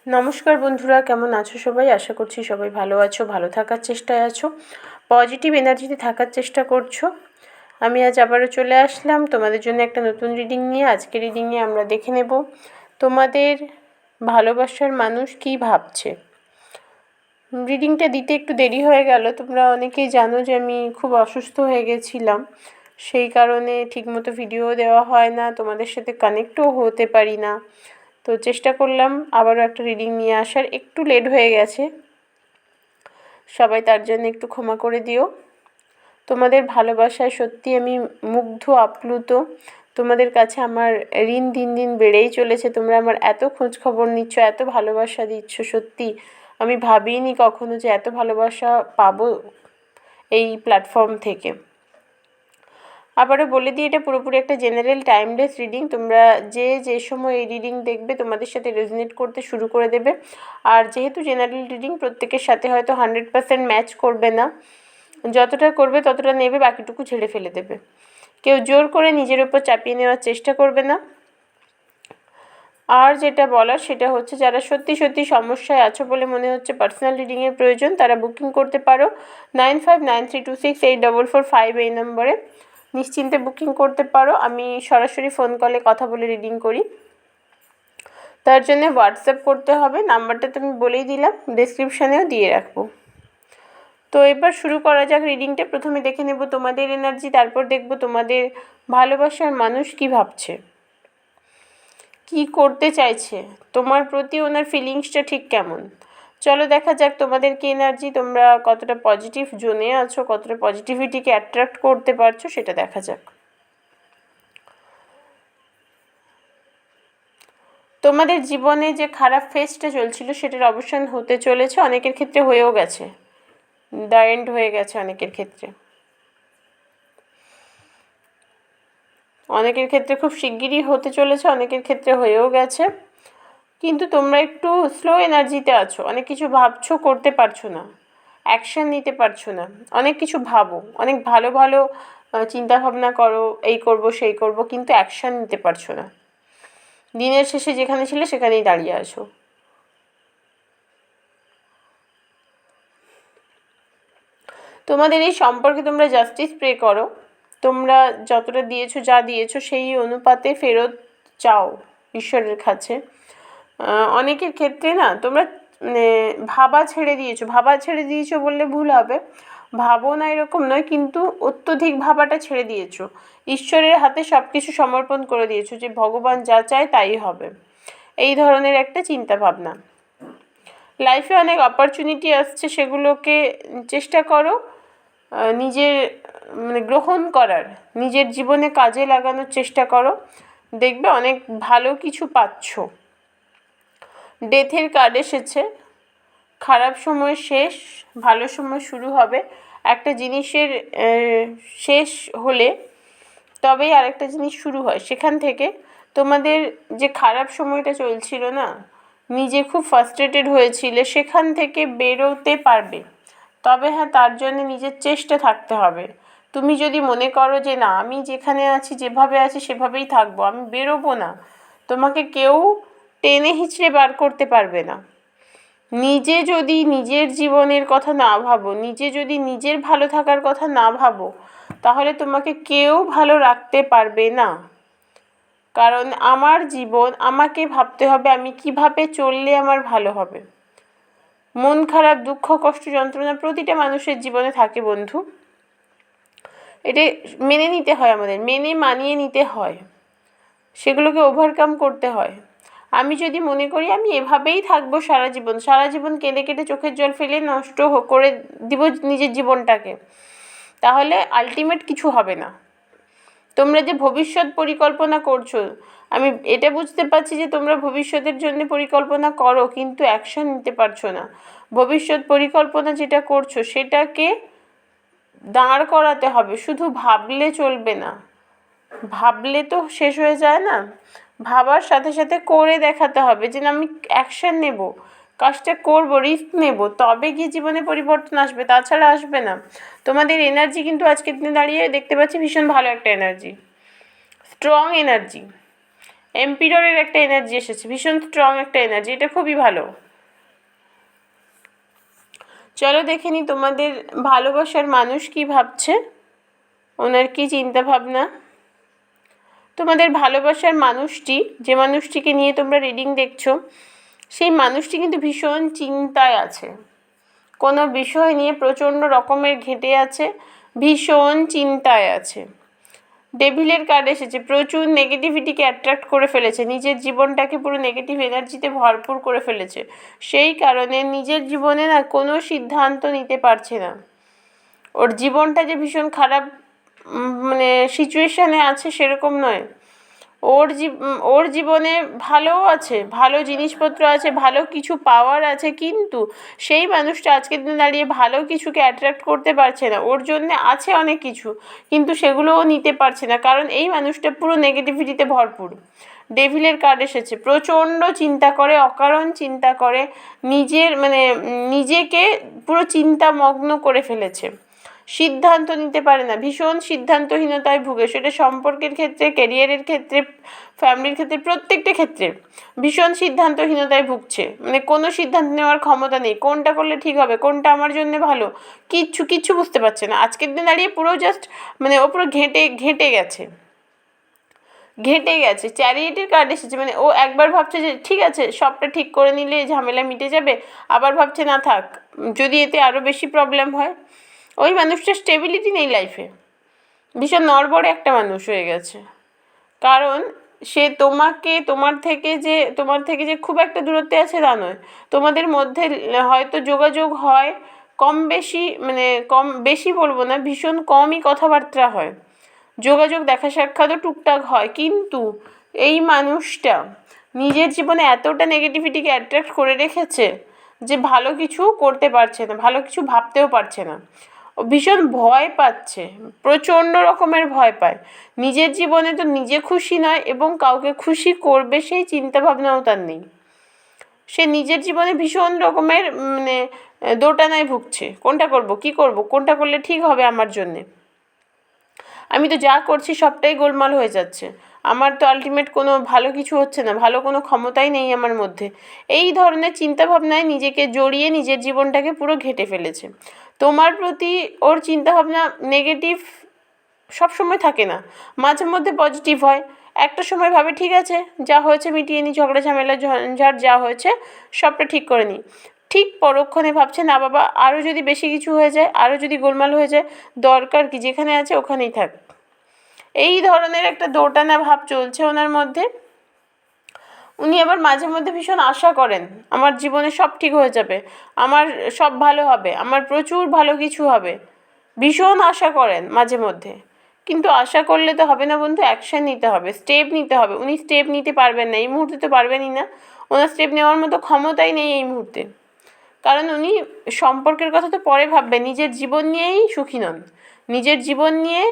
নমস্কার বন্ধুরা, কেমন আছো সবাই? আশা করছি সবাই ভালো আছো, ভালো থাকার চেষ্টায় আছো, পজিটিভ এনার্জিতে থাকার চেষ্টা করছো। আমি আজ আবারও চলে আসলাম তোমাদের জন্য একটা নতুন রিডিং নিয়ে। আজকের রিডিংয়ে আমরা দেখে নেব তোমাদের ভালোবাসার মানুষ কী ভাবছে। রিডিংটা দিতে একটু দেরি হয়ে গেল। তোমরা অনেকেই জানো যে আমি খুব অসুস্থ হয়ে গেছিলাম, সেই কারণে ঠিকমতো ভিডিও দেওয়া হয় না, তোমাদের সাথে কানেক্টও হতে পারি না। তো চেষ্টা করলাম আবারও একটা রিডিং নিয়ে আসার, একটু লেট হয়ে গেছে, সবাই তার জন্য একটু ক্ষমা করে দিও। তোমাদের ভালোবাসায় সত্যি আমি মুগ্ধ, আপ্লুত। তোমাদের কাছে আমার ঋণ দিন দিন বেড়েই চলেছে। তোমরা আমার এত খোঁজ খবর নিচ্ছ, এত ভালোবাসা দিচ্ছ, সত্যি আমি ভাবিনি কখনো যে এত ভালোবাসা পাবো এই প্ল্যাটফর্ম থেকে। আবারও বলে দিই, এটা পুরোপুরি একটা জেনারেল টাইমলেস রিডিং। তোমরা যে সময় এই রিডিং দেখবে তোমাদের সাথে রেজোনেট করতে শুরু করে দেবে। আর যেহেতু জেনারেল রিডিং, প্রত্যেকের সাথে হয়তো 100% ম্যাচ করবে না, যতটা করবে ততটা নেবে, বাকিটুকু ছেড়ে ফেলে দেবে। কেউ জোর করে নিজের ওপর চাপিয়ে নেওয়ার চেষ্টা করবে না। আর যেটা বলার সেটা হচ্ছে, যারা সত্যি সত্যি সমস্যায় আছো বলে মনে হচ্ছে পার্সোনাল রিডিংয়ের প্রয়োজন, তারা বুকিং করতে পারো 9593268445 এই নম্বরে নিশ্চিন্তে বুকিং করতে পারো। আমি সরাসরি ফোন কলে কথা বলে রিডিং করি। তার জন্য হোয়াটসঅ্যাপ করতে হবে, নাম্বারটা তো আমি বলেই দিলাম, ডেসক্রিপশানেও দিয়ে রাখবো। তো এবার শুরু করা যাক রিডিংটা। প্রথমে দেখে নেব তোমাদের এনার্জি, তারপর দেখব তোমাদের ভালোবাসার মানুষ কী ভাবছে, কী করতে চাইছে, তোমার প্রতি ওনার ফিলিংসটা ঠিক কেমন। চলো দেখা যাক তোমাদের কি এনার্জি, তোমরা কতটা পজিটিভ জোনে আছো, কতটা পজিটিভিটিকে অ্যাট্রাক্ট করতে পারছো, সেটা দেখা যাক। তোমাদের জীবনে যে খারাপ ফেজটা চলছিল সেটার অবসান হতে চলেছে, অনেকের ক্ষেত্রে হয়েও গেছে, দ্য এন্ড হয়ে গেছে অনেকের ক্ষেত্রে। অনেকের ক্ষেত্রে খুব শিগগিরই হতে চলেছে, অনেকের ক্ষেত্রে হয়েও গেছে। কিন্তু তোমরা একটু স্লো এনার্জিতে আছো, অনেক কিছু ভাবছো, করতে পারছো না, অ্যাকশান নিতে পারছো না। অনেক কিছু ভাবো, অনেক ভালো ভালো চিন্তাভাবনা করো, এই করব সেই করব, কিন্তু অ্যাকশান নিতে পারছো না। দিনের শেষে যেখানে ছিলে সেখানেই দাঁড়িয়ে আছো। তোমাদের এই সম্পর্কে তোমরা জাস্টিস প্রে করো। তোমরা যতটা দিয়েছো, যা দিয়েছো সেই অনুপাতে ফেরত চাও ঈশ্বরের কাছে। অনেকের ক্ষেত্রে না তোমরা ভাবা ছেড়ে দিয়েছো বললে ভুল হবে, ভাবো না এরকম নয়, কিন্তু অত্যধিক ভাবাটা ছেড়ে দিয়েছো, ঈশ্বরের হাতে সব কিছু সমর্পণ করে দিয়েছো, যে ভগবান যা চায় তাই হবে, এই ধরনের একটা চিন্তা ভাবনা। লাইফে অনেক অপরচুনিটি আসছে, সেগুলোকে চেষ্টা করো নিজের গ্রহণ করার, নিজের জীবনে কাজে লাগানোর চেষ্টা করো, দেখবে অনেক ভালো কিছু পাচ্ছ। ডেথের কার্ড এসেছে, খারাপ সময় শেষ, ভালো সময় শুরু হবে। একটা জিনিসের শেষ হলে তবেই আরেকটা জিনিস শুরু হয়। সেখান থেকে তোমাদের যে খারাপ সময়টা চলছিল না, নিজে খুব ফ্রাস্ট্রেটেড হয়েছিলে, সেখান থেকে বেরোতে পারবে। তবে হ্যাঁ, তার জন্য নিজের চেষ্টা থাকতে হবে। তুমি যদি মনে করো যে না, আমি যেখানে আছি, যেভাবে আছি সেভাবেই থাকবো, আমি বেরোবো না, তোমাকে কেউ টেনে হিঁচড়ে বার করতে পারবে না। নিজে যদি নিজের জীবনের কথা না ভাবো, নিজে যদি নিজের ভালো থাকার কথা না ভাবো, তাহলে তোমাকে কেউ ভালো রাখতে পারবে না। কারণ আমার জীবন আমাকে ভাবতে হবে, আমি কিভাবে চললে আমার ভালো হবে। মন খারাপ, দুঃখ, কষ্ট, যন্ত্রণা প্রতিটা মানুষের জীবনে থাকে বন্ধু। এটা মেনে নিতে হয়, আমাদের মানিয়ে নিতে হয়, সেগুলোকে ওভারকাম করতে হয়। আমি যদি মনে করি আমি এভাবেই থাকবো সারা জীবন কেঁদে কেটে চোখের জল ফেলে নষ্ট করে দিব নিজের জীবনটাকে, তাহলে আলটিমেট কিছু হবে না। তোমরা যে ভবিষ্যৎ পরিকল্পনা করছো, আমি এটা বুঝতে পারছি যে তোমরা ভবিষ্যতের জন্য পরিকল্পনা করো, কিন্তু অ্যাকশন নিতে পারছো না। ভবিষ্যৎ পরিকল্পনা যেটা করছো সেটাকে দাঁড় করাতে হবে, শুধু ভাবলে চলবে না। ভাবলে তো শেষ হয়ে যায় না, ভাবার সাথে সাথে করে দেখাতে হবে যে না, আমি অ্যাকশান নেব, কাজটা করব, রিস্ক নেব, তবে গিয়ে জীবনে পরিবর্তন আসবে, তাছাড়া আসবে না। তোমাদের এনার্জি কিন্তু আজকের দিনে দাঁড়িয়ে দেখতে পাচ্ছি ভীষণ ভালো একটা এনার্জি, স্ট্রং এনার্জি। এম্পিররের একটা এনার্জি এসেছে, ভীষণ স্ট্রং একটা এনার্জি, এটা খুবই ভালো। চলো দেখে নি তোমাদের ভালোবাসার মানুষ কি ভাবছে, ওনার কি চিন্তা ভাবনা। তোমাদের ভালোবাসার মানুষটি, যে মানুষটিকে নিয়ে তোমরা রিডিং দেখছো, সেই মানুষটি কিন্তু ভীষণ চিন্তায় আছে, কোনো বিষয় নিয়ে প্রচণ্ড রকমের ঘেঁটে আছে, ভীষণ চিন্তায় আছে। ডেভিলের কার্ড এসেছে, প্রচুর নেগেটিভিটিকে অ্যাট্রাক্ট করে ফেলেছে, নিজের জীবনটাকে পুরো নেগেটিভ এনার্জিতে ভরপুর করে ফেলেছে, সেই কারণে নিজের জীবনে না কোনো সিদ্ধান্ত নিতে পারছে না। ওর জীবনটা যে ভীষণ খারাপ মানে সিচুয়েশানে আছে সেরকম নয়, ওর জীবনে ভালোও আছে, ভালো জিনিসপত্র আছে, ভালো কিছু পাওয়ার আছে, কিন্তু সেই মানুষটা আজকের দিনে দাঁড়িয়ে ভালো কিছুকে অ্যাট্রাক্ট করতে পারছে না। ওর জন্যে আছে অনেক কিছু, কিন্তু সেগুলোও নিতে পারছে না, কারণ এই মানুষটা পুরো নেগেটিভিটিতে ভরপুর। ডেভিলের কার্ড এসেছে, প্রচণ্ড চিন্তা করে, অকারণ চিন্তা করে, নিজেকে পুরো চিন্তামগ্ন করে ফেলেছে, সিদ্ধান্ত নিতে পারে না, ভীষণ সিদ্ধান্তহীনতায় ভুগে, সেটা সম্পর্কের ক্ষেত্রে, ক্যারিয়ারের ক্ষেত্রে, ফ্যামিলির ক্ষেত্রে, প্রত্যেকটা ক্ষেত্রে ভীষণ সিদ্ধান্তহীনতায় ভুগছে, কোনো সিদ্ধান্ত নেওয়ার ক্ষমতা নেই, কোনটা করলে ঠিক হবে, কোনটা আমার জন্য ভালো, কিচ্ছু বুঝতে পারছে না। আজকের দিন দাঁড়িয়ে পুরো জাস্ট ও পুরো ঘেঁটে গেছে। চ্যারিয়েটের কার্ড এসেছে, ও একবার ভাবছে যে ঠিক আছে সবটা ঠিক করে নিলে ঝামেলা মিটে যাবে, আবার ভাবছে না থাক, যদি এতে আরও বেশি প্রবলেম হয়। ওই মানুষটার স্টেবিলিটি নেই লাইফে, ভীষণ নড়বড়ে একটা মানুষ হয়ে গেছে, কারণ সে তোমার থেকে যে খুব একটা দূরত্বে আছে তা নয়, তোমাদের মধ্যে হয়তো যোগাযোগ হয় কম বেশি, কম বেশি বলবো না, ভীষণ কমই কথাবার্তা হয়, যোগাযোগ দেখা সাক্ষাৎও টুকটাক হয়, কিন্তু এই মানুষটা নিজের জীবনে এতটা নেগেটিভিটিকে অ্যাট্রাক্ট করে রেখেছে যে ভালো কিছু করতে পারছে না, ভালো কিছু ভাবতেও পারছে না, ও ভীষণ ভয় পাচ্ছে, প্রচণ্ড রকমের ভয় পায়, নিজের জীবনে তো নিজে খুশি নয় এবং কাউকে খুশি করবে সেই চিন্তাভাবনাও তার নেই, সে নিজের জীবনে ভীষণ রকমের দোটানায় ভুগছে, কোনটা করব, কি করব, কোনটা করলে ঠিক হবে আমার জন্যে, আমি তো যা করছি সবটাই গোলমাল হয়ে যাচ্ছে, আমার তো আলটিমেট কোনো ভালো কিছু হচ্ছে না, ভালো কোনো ক্ষমতাই নেই আমার মধ্যে, এই ধরনের চিন্তাভাবনায় নিজেকে জড়িয়ে নিজের জীবনটাকে পুরো ঘেঁটে ফেলেছে। তোমার প্রতি ওর চিন্তাভাবনা নেগেটিভ সবসময় থাকে না, মাঝে মধ্যে পজিটিভ হয়, একটা সময় ভাবে ঠিক আছে যা হয়েছে মিটিয়ে নিই, ঝগড়া ঝামেলা ঝঞ্ঝাট যা হয়েছে সবটা ঠিক করে নিই, ঠিক পরক্ষণে ভাবছে না বাবা আরও যদি বেশি কিছু হয়ে যায়, আরও যদি গোলমাল হয়ে যায়, দরকার কি, যেখানে আছে ওখানেই থাক, এই ধরনের একটা দোটানা ভাব চলছে ওনার মধ্যে। উনি আবার মাঝে মধ্যে ভীষণ আশা করেন আমার জীবনে সব ঠিক হয়ে যাবে, আমার সব ভালো হবে, আমার প্রচুর ভালো কিছু হবে, ভীষণ আশা করেন মাঝে মধ্যে, কিন্তু আশা করলে তো হবে না বন্ধু, অ্যাকশান নিতে হবে, স্টেপ নিতে হবে, উনি স্টেপ নিতে পারবেন না এই মুহূর্তে, তো পারবেনই না, ওনার স্টেপ নেওয়ার মতো ক্ষমতাই নেই এই মুহূর্তে, কারণ উনি সম্পর্কের কথা তো পরে ভাববেন, নিজের জীবন নিয়েই সুখী নন, নিজের জীবন নিয়ে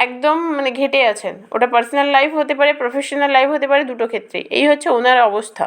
একদম ঘেঁটে আছেন, ওটা পার্সোনাল লাইফ হতে পারে, প্রফেশনাল লাইফ হতে পারে, দুটো ক্ষেত্রেই এই হচ্ছে ওনার অবস্থা।